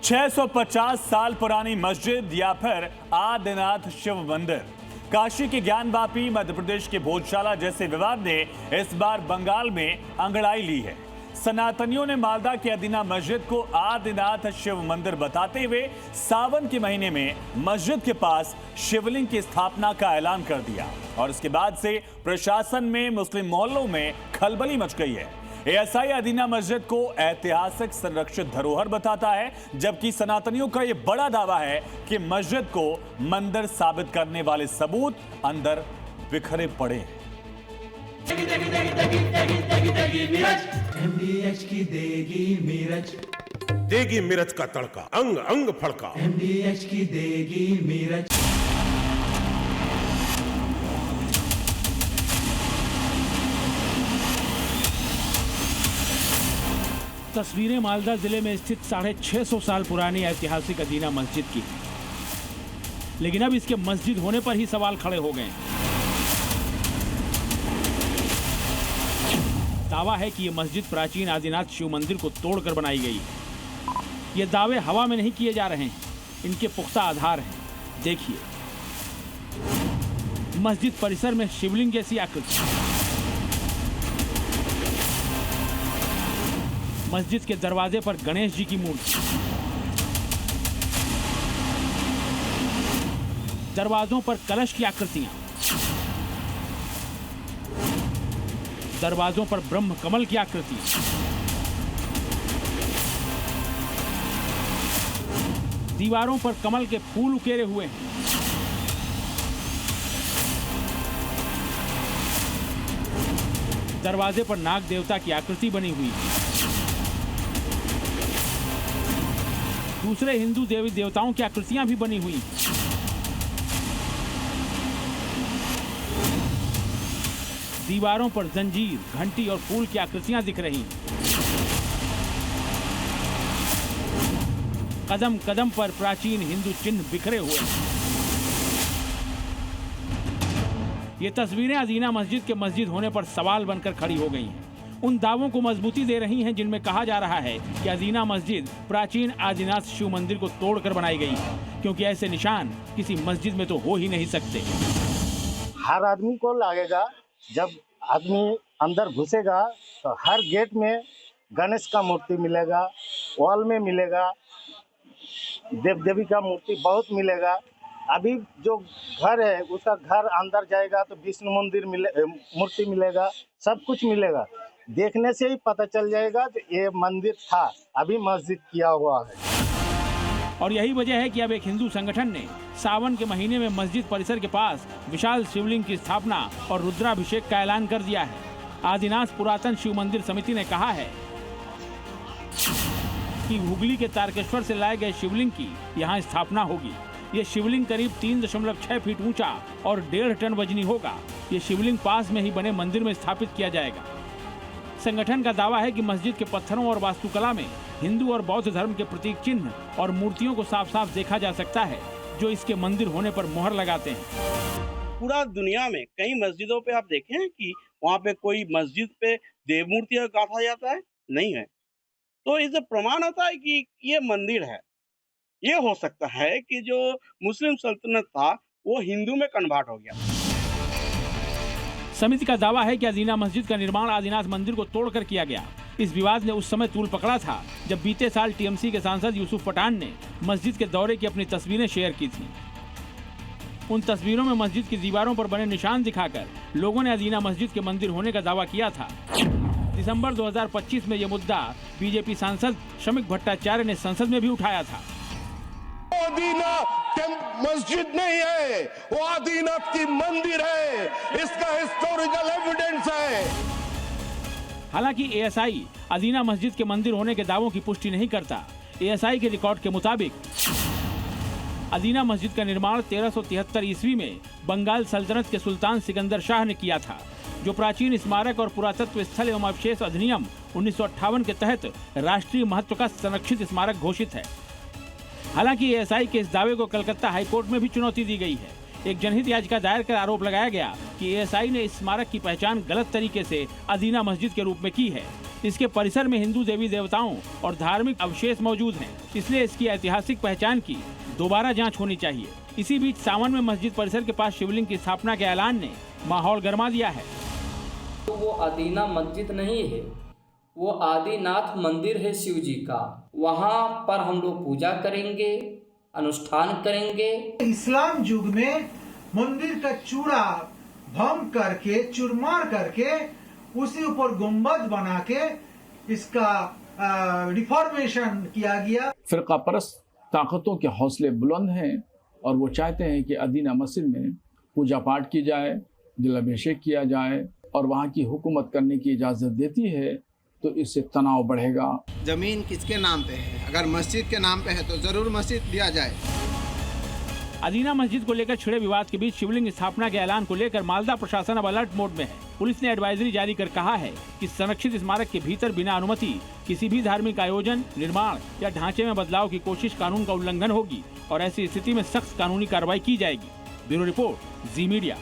650 साल पुरानी मस्जिद या फिर आदिनाथ शिव मंदिर। काशी के ज्ञानवापी, मध्य प्रदेश के भोजशाला जैसे विवाद ने इस बार बंगाल में अंगड़ाई ली है। सनातनियों ने मालदा की अदीना मस्जिद को आदिनाथ शिव मंदिर बताते हुए सावन के महीने में मस्जिद के पास शिवलिंग की स्थापना का ऐलान कर दिया और इसके बाद से प्रशासन में मुस्लिम मोहल्लों में खलबली मच गई है। एएसआई अदीना मस्जिद को ऐतिहासिक संरक्षित धरोहर बताता है, जबकि सनातनियों का यह बड़ा दावा है कि मस्जिद को मंदिर साबित करने वाले सबूत अंदर बिखरे पड़े हैं। MDH की देगी मिर्च का तड़का, अंग अंग फड़का। MDH की देगी मिर्च। तस्वीरें मालदा जिले में स्थित 650 साल पुरानी ऐतिहासिक अदीना मस्जिद की, लेकिन अब इसके मस्जिद होने पर ही सवाल खड़े हो गए। दावा है कि यह मस्जिद प्राचीन आदिनाथ शिव मंदिर को तोड़कर बनाई गई। ये दावे हवा में नहीं किए जा रहे हैं, इनके पुख्ता आधार हैं। देखिए, मस्जिद परिसर में शिवलिंग जैसी आकृति, मस्जिद के दरवाजे पर गणेश जी की मूर्ति, दरवाजों पर कलश की आकृतियां, दरवाजों पर ब्रह्म कमल की आकृति, दीवारों पर कमल के फूल उकेरे हुए हैं, दरवाजे पर नाग देवता की आकृति बनी हुई है। दूसरे हिंदू देवी देवताओं की आकृतियां भी बनी हुई हैं। दीवारों पर जंजीर, घंटी और फूल की आकृतियां दिख रही हैं। कदम कदम पर प्राचीन हिंदू चिन्ह बिखरे हुए हैं। ये तस्वीरें अदीना मस्जिद के मस्जिद होने पर सवाल बनकर खड़ी हो गई हैं। उन दावों को मजबूती दे रही हैं जिनमें कहा जा रहा है कि अदीना मस्जिद प्राचीन आदिनाथ शिव मंदिर को तोड़कर बनाई गई है, क्योंकि ऐसे निशान किसी मस्जिद में तो हो ही नहीं सकते। हर आदमी को लगेगा, जब आदमी अंदर घुसेगा तो हर गेट में गणेश का मूर्ति मिलेगा, वॉल में मिलेगा, देव देवी का मूर्ति बहुत मिलेगा। अभी जो घर है उसका घर अंदर जाएगा तो विष्णु मंदिर मूर्ति मिलेगा, सब कुछ मिलेगा। देखने से ही पता चल जाएगा कि ये मंदिर था, अभी मस्जिद किया हुआ है। और यही वजह है कि अब एक हिंदू संगठन ने सावन के महीने में मस्जिद परिसर के पास विशाल शिवलिंग की स्थापना और रुद्राभिषेक का ऐलान कर दिया है। आदिनाथ पुरातन शिव मंदिर समिति ने कहा है कि हुगली के तारकेश्वर से लाए गए शिवलिंग की यहाँ स्थापना होगी। ये शिवलिंग करीब 3.6 फीट ऊंचा और 1.5 टन वजनी होगा। ये शिवलिंग पास में ही बने मंदिर में स्थापित किया जाएगा। संगठन का दावा है कि मस्जिद के पत्थरों और वास्तुकला में हिंदू और बौद्ध धर्म के प्रतीक चिन्ह और मूर्तियों को साफ साफ देखा जा सकता है, जो इसके मंदिर होने पर मोहर लगाते हैं। पूरा दुनिया में कई मस्जिदों पे आप देखें कि वहाँ पे कोई मस्जिद पे देव मूर्तियां गाथा जाता है, नहीं है। तो इससे प्रमाण होता है कि ये मंदिर है। ये हो सकता है कि जो मुस्लिम सल्तनत था वो हिंदू में कन्वर्ट हो गया। समिति का दावा है कि अदीना मस्जिद का निर्माण आदिनाथ मंदिर को तोड़कर किया गया। इस विवाद ने उस समय तूल पकड़ा था जब बीते साल टीएमसी के सांसद यूसुफ पठान ने मस्जिद के दौरे की अपनी तस्वीरें शेयर की थीं। उन तस्वीरों में मस्जिद की दीवारों पर बने निशान दिखाकर लोगों ने अदीना मस्जिद के मंदिर होने का दावा किया था। दिसंबर 2025 में यह मुद्दा बीजेपी सांसद श्रमिक भट्टाचार्य ने संसद में भी उठाया था। अदीना मस्जिद नहीं है, वो आदिनाथ की मंदिर है, इसका हिस्टोरिकल एविडेंस है। हालांकि एएसआई अदीना मस्जिद के मंदिर होने के दावों की पुष्टि नहीं करता। एएसआई के रिकॉर्ड के मुताबिक अदीना मस्जिद का निर्माण 1373 ईस्वी में बंगाल सल्तनत के सुल्तान सिकंदर शाह ने किया था, जो प्राचीन स्मारक और पुरातत्व स्थल एवं अवशेष अधिनियम 1958 के तहत राष्ट्रीय महत्व का संरक्षित स्मारक घोषित है। हालांकि एएसआई के इस दावे को कलकत्ता हाईकोर्ट में भी चुनौती दी गई है। एक जनहित याचिका दायर कर आरोप लगाया गया कि एएसआई ने इस स्मारक की पहचान गलत तरीके से अदीना मस्जिद के रूप में की है। इसके परिसर में हिंदू देवी देवताओं और धार्मिक अवशेष मौजूद हैं, इसलिए इसकी ऐतिहासिक पहचान की दोबारा जांच होनी चाहिए। इसी बीच सावन में मस्जिद परिसर के पास शिवलिंग की स्थापना के ऐलान ने माहौल गर्मा दिया है। तो वो आदीना मस्जिद नहीं है, वो आदिनाथ मंदिर है शिव जी का। वहाँ पर हम लोग पूजा करेंगे, अनुष्ठान करेंगे। इस्लाम युग में मंदिर का चूड़ा भंग करके, चूरमार करके, उसी ऊपर गुंबद बना के इसका रिफॉर्मेशन किया गया। फिरका परस्त ताकतों के हौसले बुलंद हैं और वो चाहते हैं कि अदीना मस्जिद में पूजा पाठ की जाए, दिलाभिषेक किया जाए और वहाँ की हुकूमत करने की इजाज़त देती है तो इससे तनाव बढ़ेगा। जमीन किसके नाम पे है? अगर मस्जिद के नाम पे है तो जरूर मस्जिद दिया जाए। अदीना मस्जिद को लेकर छिड़े विवाद के बीच शिवलिंग स्थापना के ऐलान को लेकर मालदा प्रशासन अब अलर्ट मोड में है। पुलिस ने एडवाइजरी जारी कर कहा है कि संरक्षित स्मारक के भीतर बिना अनुमति किसी भी धार्मिक आयोजन, निर्माण या ढांचे में बदलाव की कोशिश कानून का उल्लंघन होगी और ऐसी स्थिति में सख्त कानूनी कार्रवाई की जाएगी। ब्यूरो रिपोर्ट, जी मीडिया।